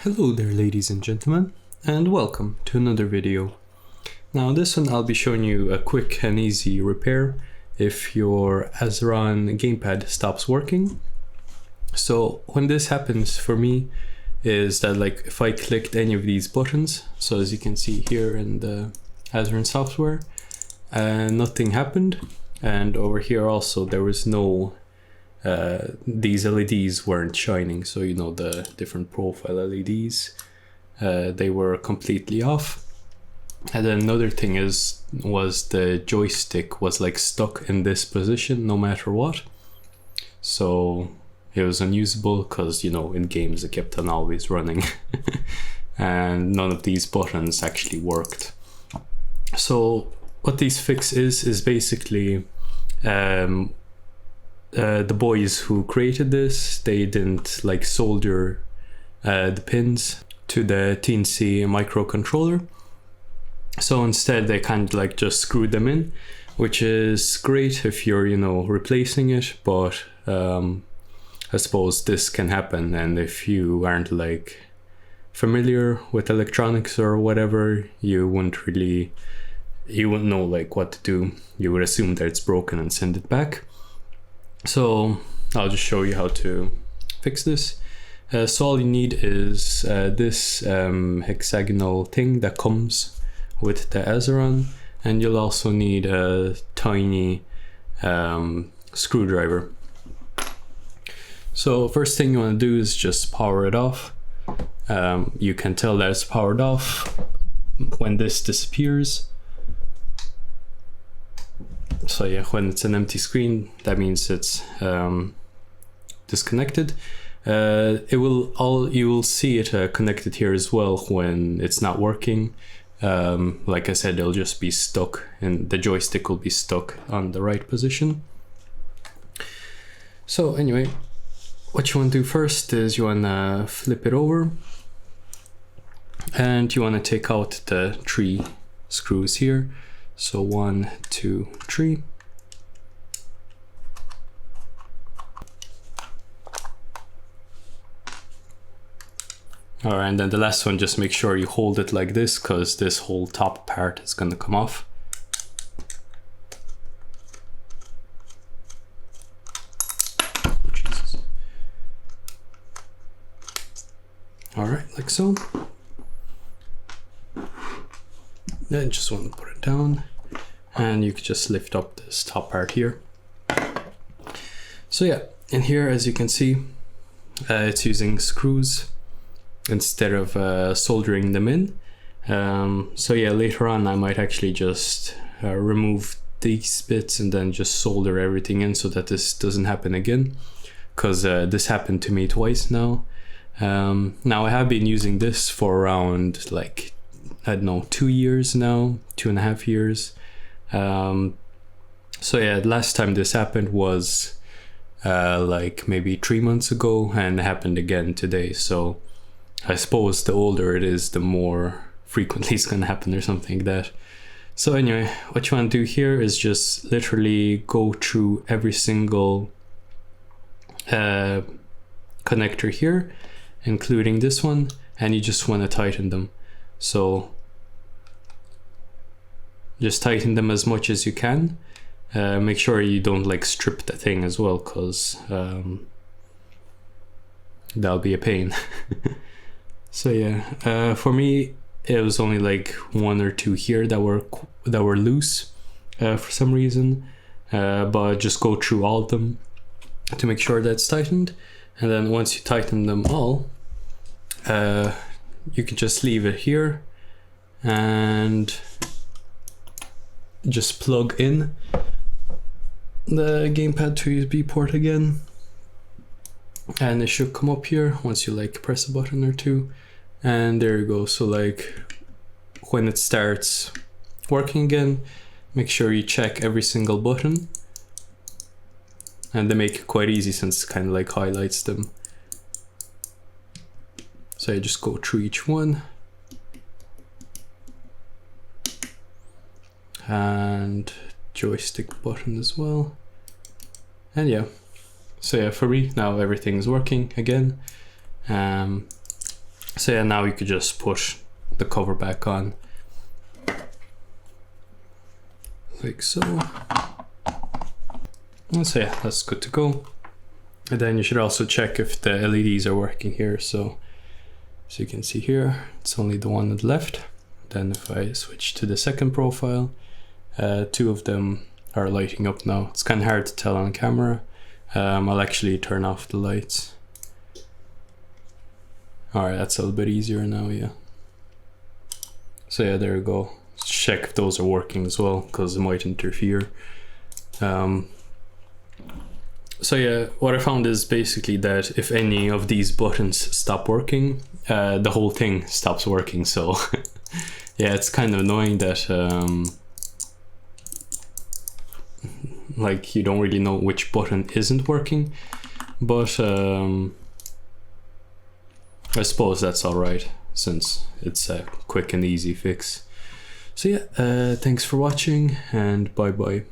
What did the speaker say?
Hello there ladies and gentlemen, and welcome to another video. Now this one I'll be showing you a quick and easy repair if your Azeron Gamepad stops working. So when this happens for me is that if I clicked any of these buttons, so as you can see here in the Azeron software, nothing happened, and over here also there was no these LEDs weren't shining, so you know the different profile LEDs, they were completely off. And then another thing was the joystick was stuck in this position no matter what, so it was unusable because, you know, in games it kept on always running and none of these buttons actually worked. So what these fix is basically the boys who created this, they didn't solder the pins to the TNC microcontroller, so instead they kind of just screwed them in, which is great if you're, you know, replacing it, but I suppose this can happen, and if you aren't familiar with electronics or whatever, you wouldn't know what to do. You would assume that it's broken and send it back. So I'll just show you how to fix this. So all you need is this hexagonal thing that comes with the Azeron, and you'll also need a tiny screwdriver. So first thing you want to do is just power it off. You can tell that it's powered off when this disappears. So yeah, when it's an empty screen, that means it's disconnected. You will see it connected here as well when it's not working. Like I said, it'll just be stuck, and the joystick will be stuck on the right position. So anyway, what you want to do first is you want to flip it over, and you want to take out the 3 screws here. So 1, 2, 3. Alright, and then the last one, just make sure you hold it like this, because this whole top part is going to come off. Jesus. Alright, like so. Then just want to put it down, and you could just lift up this top part here. So yeah, in here, as you can see, it's using screws instead of soldering them in. So yeah, later on I might actually just remove these bits and then just solder everything in so that this doesn't happen again, because this happened to me twice now. Now I have been using this for around I don't know, 2 years now, 2.5 years. So yeah, last time this happened was maybe 3 months ago, and it happened again today. So I suppose the older it is, the more frequently it's gonna happen or something like that. So anyway, what you want to do here is just literally go through every single connector here, including this one, and you just want to tighten them. So just tighten them as much as you can. Make sure you don't strip the thing as well, because that'll be a pain. So yeah, for me it was only 1 or 2 here that were loose for some reason, but just go through all of them to make sure that's tightened. And then once you tighten them all, you can just leave it here and just plug in the gamepad to USB port again, and it should come up here once you press a button or two, and there you go. So when it starts working again, make sure you check every single button, and they make it quite easy since it kind of highlights them. So I just go through each one, and joystick button as well, and yeah. So yeah, for me now everything's working again. So yeah, now you could just push the cover back on, like so. And so yeah, that's good to go. And then you should also check if the LEDs are working here. So you can see here, it's only the one on the left. Then if I switch to the second profile, 2 of them are lighting up now. It's kind of hard to tell on camera. I'll actually turn off the lights. Alright, that's a little bit easier now, yeah. So yeah, there we go. Let's check if those are working as well, because it might interfere. So yeah, what I found is basically that if any of these buttons stop working, the whole thing stops working. So yeah, it's kind of annoying that like you don't really know which button isn't working, but I suppose that's all right since it's a quick and easy fix. So yeah, thanks for watching and bye bye.